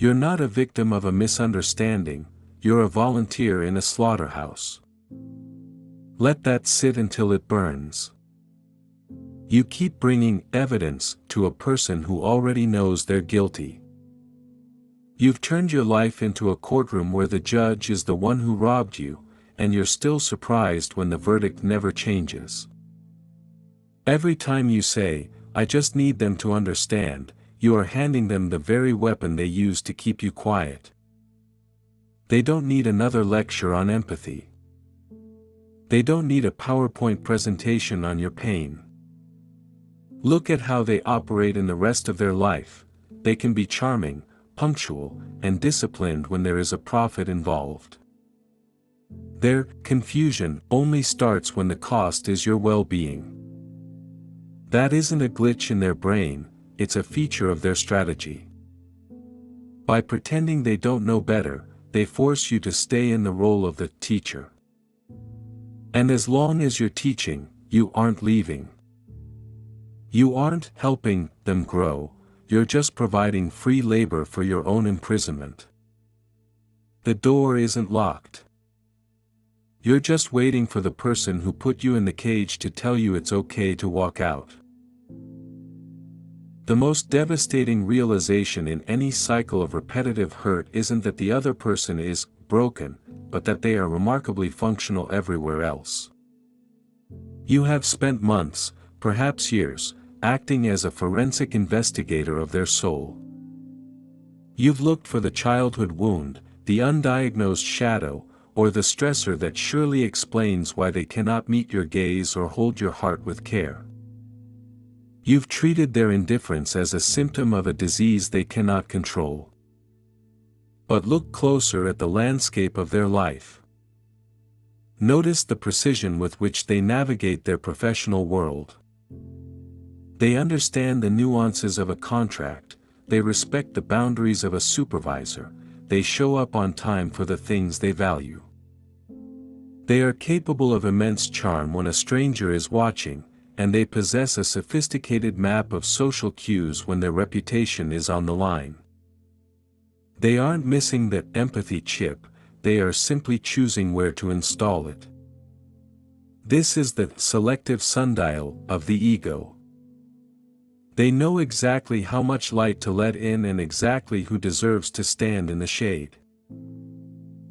You're not a victim of a misunderstanding, you're a volunteer in a slaughterhouse. Let that sit until it burns. You keep bringing evidence to a person who already knows they're guilty. You've turned your life into a courtroom where the judge is the one who robbed you, and you're still surprised when the verdict never changes. Every time you say, "I just need them to understand," you are handing them the very weapon they use to keep you quiet. They don't need another lecture on empathy. They don't need a PowerPoint presentation on your pain. Look at how they operate in the rest of their life. They can be charming, punctual, and disciplined when there is a profit involved. Their confusion only starts when the cost is your well-being. That isn't a glitch in their brain, it's a feature of their strategy. By pretending they don't know better, they force you to stay in the role of the teacher. And as long as you're teaching, you aren't leaving. You aren't helping them grow, you're just providing free labor for your own imprisonment. The door isn't locked. You're just waiting for the person who put you in the cage to tell you it's okay to walk out. The most devastating realization in any cycle of repetitive hurt isn't that the other person is broken, but that they are remarkably functional everywhere else. You have spent months, perhaps years, acting as a forensic investigator of their soul. You've looked for the childhood wound, the undiagnosed shadow, or the stressor that surely explains why they cannot meet your gaze or hold your heart with care. You've treated their indifference as a symptom of a disease they cannot control. But look closer at the landscape of their life. Notice the precision with which they navigate their professional world. They understand the nuances of a contract, they respect the boundaries of a supervisor, they show up on time for the things they value. They are capable of immense charm when a stranger is watching, and they possess a sophisticated map of social cues when their reputation is on the line. They aren't missing that empathy chip, they are simply choosing where to install it. This is the selective sundial of the ego. They know exactly how much light to let in and exactly who deserves to stand in the shade.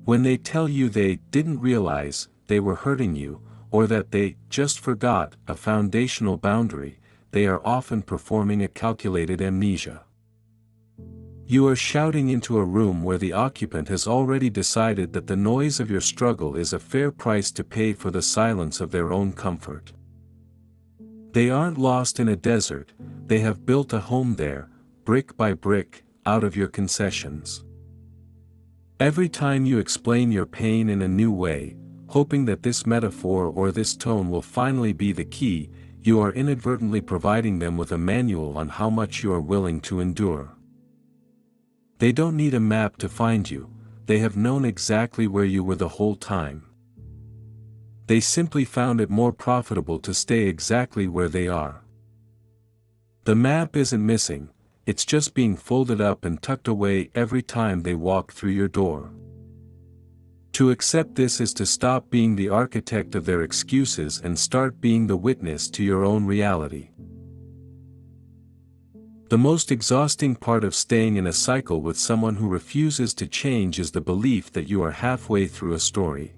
When they tell you they didn't realize they were hurting you, or that they just forgot a foundational boundary, they are often performing a calculated amnesia. You are shouting into a room where the occupant has already decided that the noise of your struggle is a fair price to pay for the silence of their own comfort. They aren't lost in a desert, they have built a home there, brick by brick, out of your concessions. Every time you explain your pain in a new way, hoping that this metaphor or this tone will finally be the key, you are inadvertently providing them with a manual on how much you are willing to endure. They don't need a map to find you, they have known exactly where you were the whole time. They simply found it more profitable to stay exactly where they are. The map isn't missing, it's just being folded up and tucked away every time they walk through your door. To accept this is to stop being the architect of their excuses and start being the witness to your own reality. The most exhausting part of staying in a cycle with someone who refuses to change is the belief that you are halfway through a story.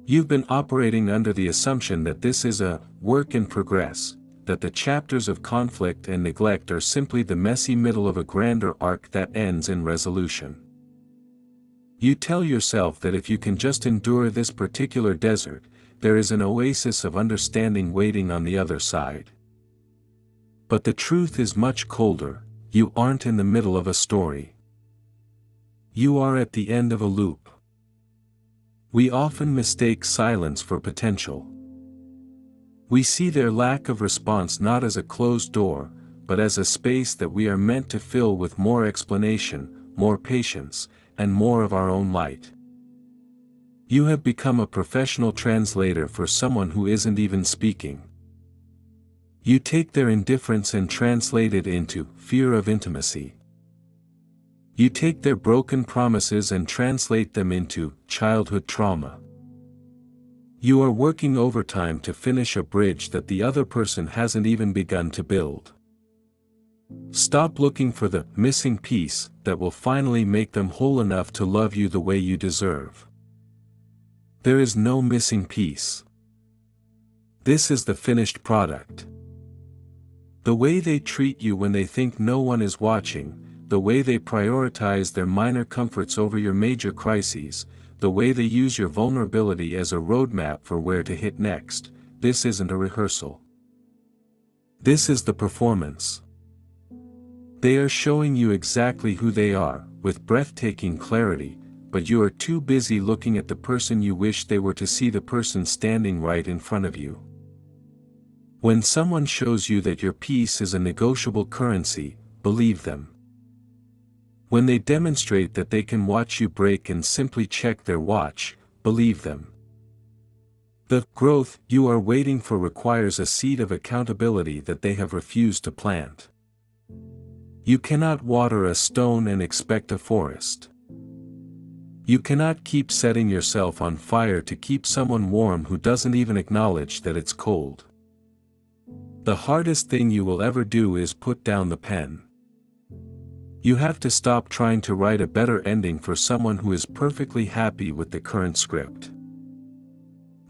You've been operating under the assumption that this is a work in progress, that the chapters of conflict and neglect are simply the messy middle of a grander arc that ends in resolution. You tell yourself that if you can just endure this particular desert, there is an oasis of understanding waiting on the other side. But the truth is much colder, you aren't in the middle of a story. You are at the end of a loop. We often mistake silence for potential. We see their lack of response not as a closed door, but as a space that we are meant to fill with more explanation, more patience, and more of our own light. You have become a professional translator for someone who isn't even speaking. You take their indifference and translate it into fear of intimacy. You take their broken promises and translate them into childhood trauma. You are working overtime to finish a bridge that the other person hasn't even begun to build. Stop looking for the missing piece that will finally make them whole enough to love you the way you deserve. There is no missing piece. This is the finished product. The way they treat you when they think no one is watching, the way they prioritize their minor comforts over your major crises, the way they use your vulnerability as a roadmap for where to hit next, this isn't a rehearsal. This is the performance. They are showing you exactly who they are, with breathtaking clarity, but you are too busy looking at the person you wish they were to see the person standing right in front of you. When someone shows you that your peace is a negotiable currency, believe them. When they demonstrate that they can watch you break and simply check their watch, believe them. The growth you are waiting for requires a seed of accountability that they have refused to plant. You cannot water a stone and expect a forest. You cannot keep setting yourself on fire to keep someone warm who doesn't even acknowledge that it's cold. The hardest thing you will ever do is put down the pen. You have to stop trying to write a better ending for someone who is perfectly happy with the current script.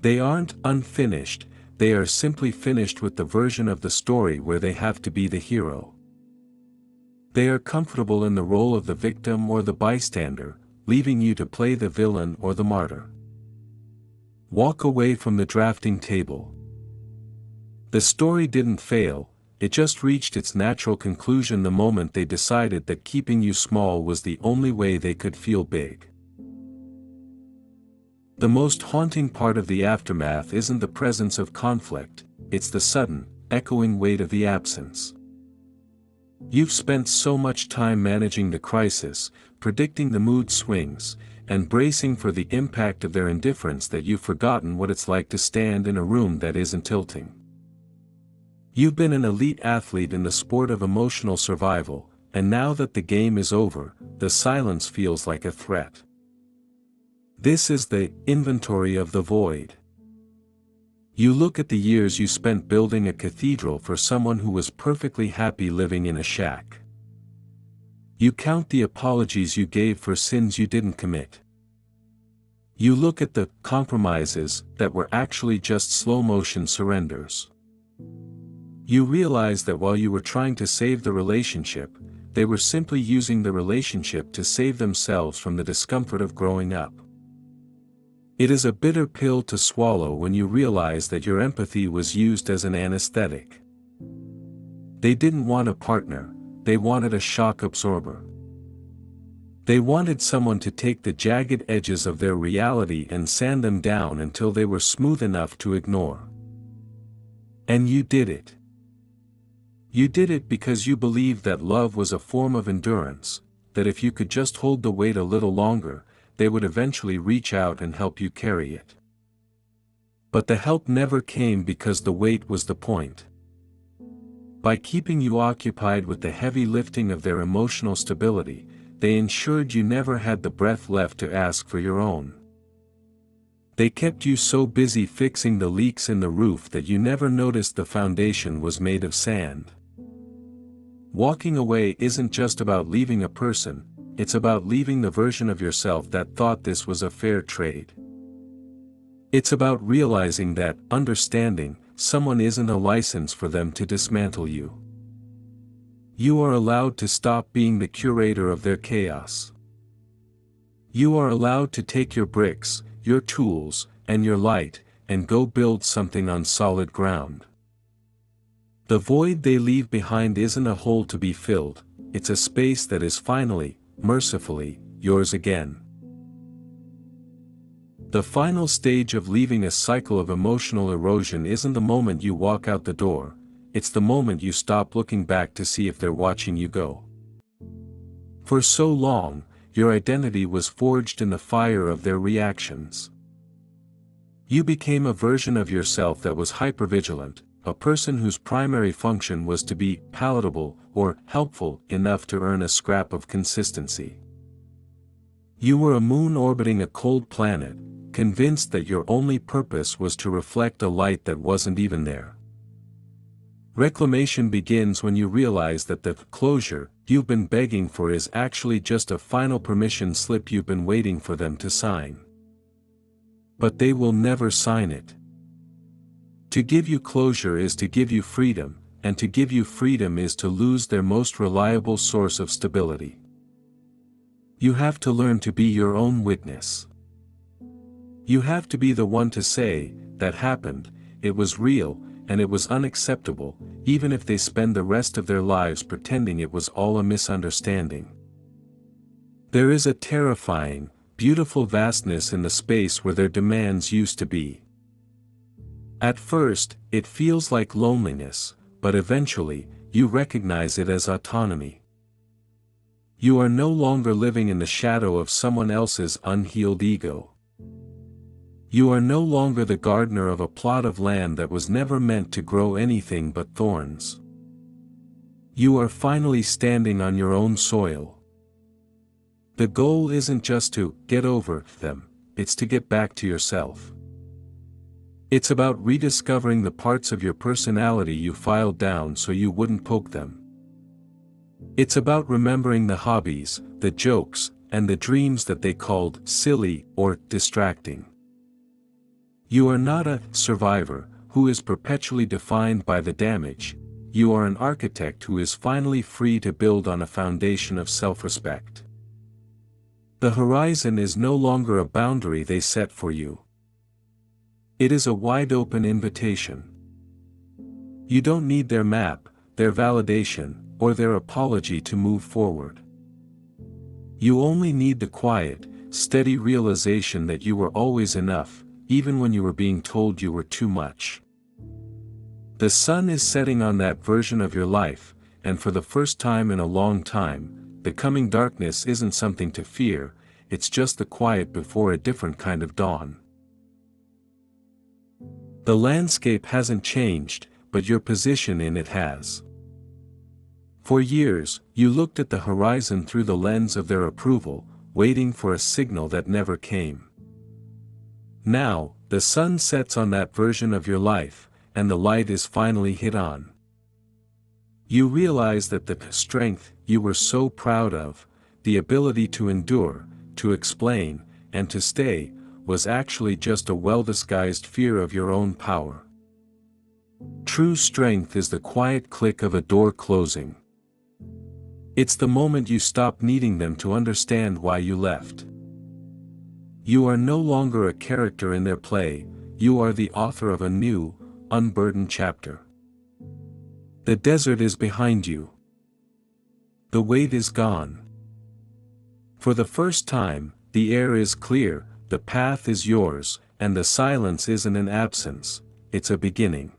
They aren't unfinished, they are simply finished with the version of the story where they have to be the hero. They are comfortable in the role of the victim or the bystander, leaving you to play the villain or the martyr. Walk away from the drafting table. The story didn't fail, it just reached its natural conclusion the moment they decided that keeping you small was the only way they could feel big. The most haunting part of the aftermath isn't the presence of conflict, it's the sudden, echoing weight of the absence. You've spent so much time managing the crisis, predicting the mood swings, and bracing for the impact of their indifference that you've forgotten what it's like to stand in a room that isn't tilting. You've been an elite athlete in the sport of emotional survival, and now that the game is over, the silence feels like a threat. This is the inventory of the void. You look at the years you spent building a cathedral for someone who was perfectly happy living in a shack. You count the apologies you gave for sins you didn't commit. You look at the compromises that were actually just slow-motion surrenders. You realize that while you were trying to save the relationship, they were simply using the relationship to save themselves from the discomfort of growing up. It is a bitter pill to swallow when you realize that your empathy was used as an anesthetic. They didn't want a partner, they wanted a shock absorber. They wanted someone to take the jagged edges of their reality and sand them down until they were smooth enough to ignore. And you did it. You did it because you believed that love was a form of endurance, that if you could just hold the weight a little longer, they would eventually reach out and help you carry it. But the help never came because the weight was the point. By keeping you occupied with the heavy lifting of their emotional stability, they ensured you never had the breath left to ask for your own. They kept you so busy fixing the leaks in the roof that you never noticed the foundation was made of sand. Walking away isn't just about leaving a person, it's about leaving the version of yourself that thought this was a fair trade. It's about realizing that, understanding, someone isn't a license for them to dismantle you. You are allowed to stop being the curator of their chaos. You are allowed to take your bricks, your tools, and your light, and go build something on solid ground. The void they leave behind isn't a hole to be filled, it's a space that is finally, mercifully, yours again. The final stage of leaving a cycle of emotional erosion isn't the moment you walk out the door, it's the moment you stop looking back to see if they're watching you go. For so long, your identity was forged in the fire of their reactions. You became a version of yourself that was hypervigilant, a person whose primary function was to be palatable or helpful enough to earn a scrap of consistency. You were a moon orbiting a cold planet, convinced that your only purpose was to reflect a light that wasn't even there. Reclamation begins when you realize that the closure you've been begging for is actually just a final permission slip you've been waiting for them to sign. But they will never sign it. To give you closure is to give you freedom, and to give you freedom is to lose their most reliable source of stability. You have to learn to be your own witness. You have to be the one to say, "That happened, it was real, and it was unacceptable," even if they spend the rest of their lives pretending it was all a misunderstanding. There is a terrifying, beautiful vastness in the space where their demands used to be. At first, it feels like loneliness, but eventually, you recognize it as autonomy. You are no longer living in the shadow of someone else's unhealed ego. You are no longer the gardener of a plot of land that was never meant to grow anything but thorns. You are finally standing on your own soil. The goal isn't just to get over them, it's to get back to yourself. It's about rediscovering the parts of your personality you filed down so you wouldn't poke them. It's about remembering the hobbies, the jokes, and the dreams that they called silly or distracting. You are not a survivor who is perpetually defined by the damage. You are an architect who is finally free to build on a foundation of self-respect. The horizon is no longer a boundary they set for you. It is a wide-open invitation. You don't need their map, their validation, or their apology to move forward. You only need the quiet, steady realization that you were always enough, even when you were being told you were too much. The sun is setting on that version of your life, and for the first time in a long time, the coming darkness isn't something to fear, it's just the quiet before a different kind of dawn. The landscape hasn't changed, but your position in it has. For years, you looked at the horizon through the lens of their approval, waiting for a signal that never came. Now, the sun sets on that version of your life, and the light is finally hit on. You realize that the strength you were so proud of, the ability to endure, to explain, and to stay, was actually just a well-disguised fear of your own power. True strength is the quiet click of a door closing. It's the moment you stop needing them to understand why you left. You are no longer a character in their play, you are the author of a new, unburdened chapter. The desert is behind you. The weight is gone. For the first time, the air is clear, the path is yours, and the silence isn't an absence, it's a beginning.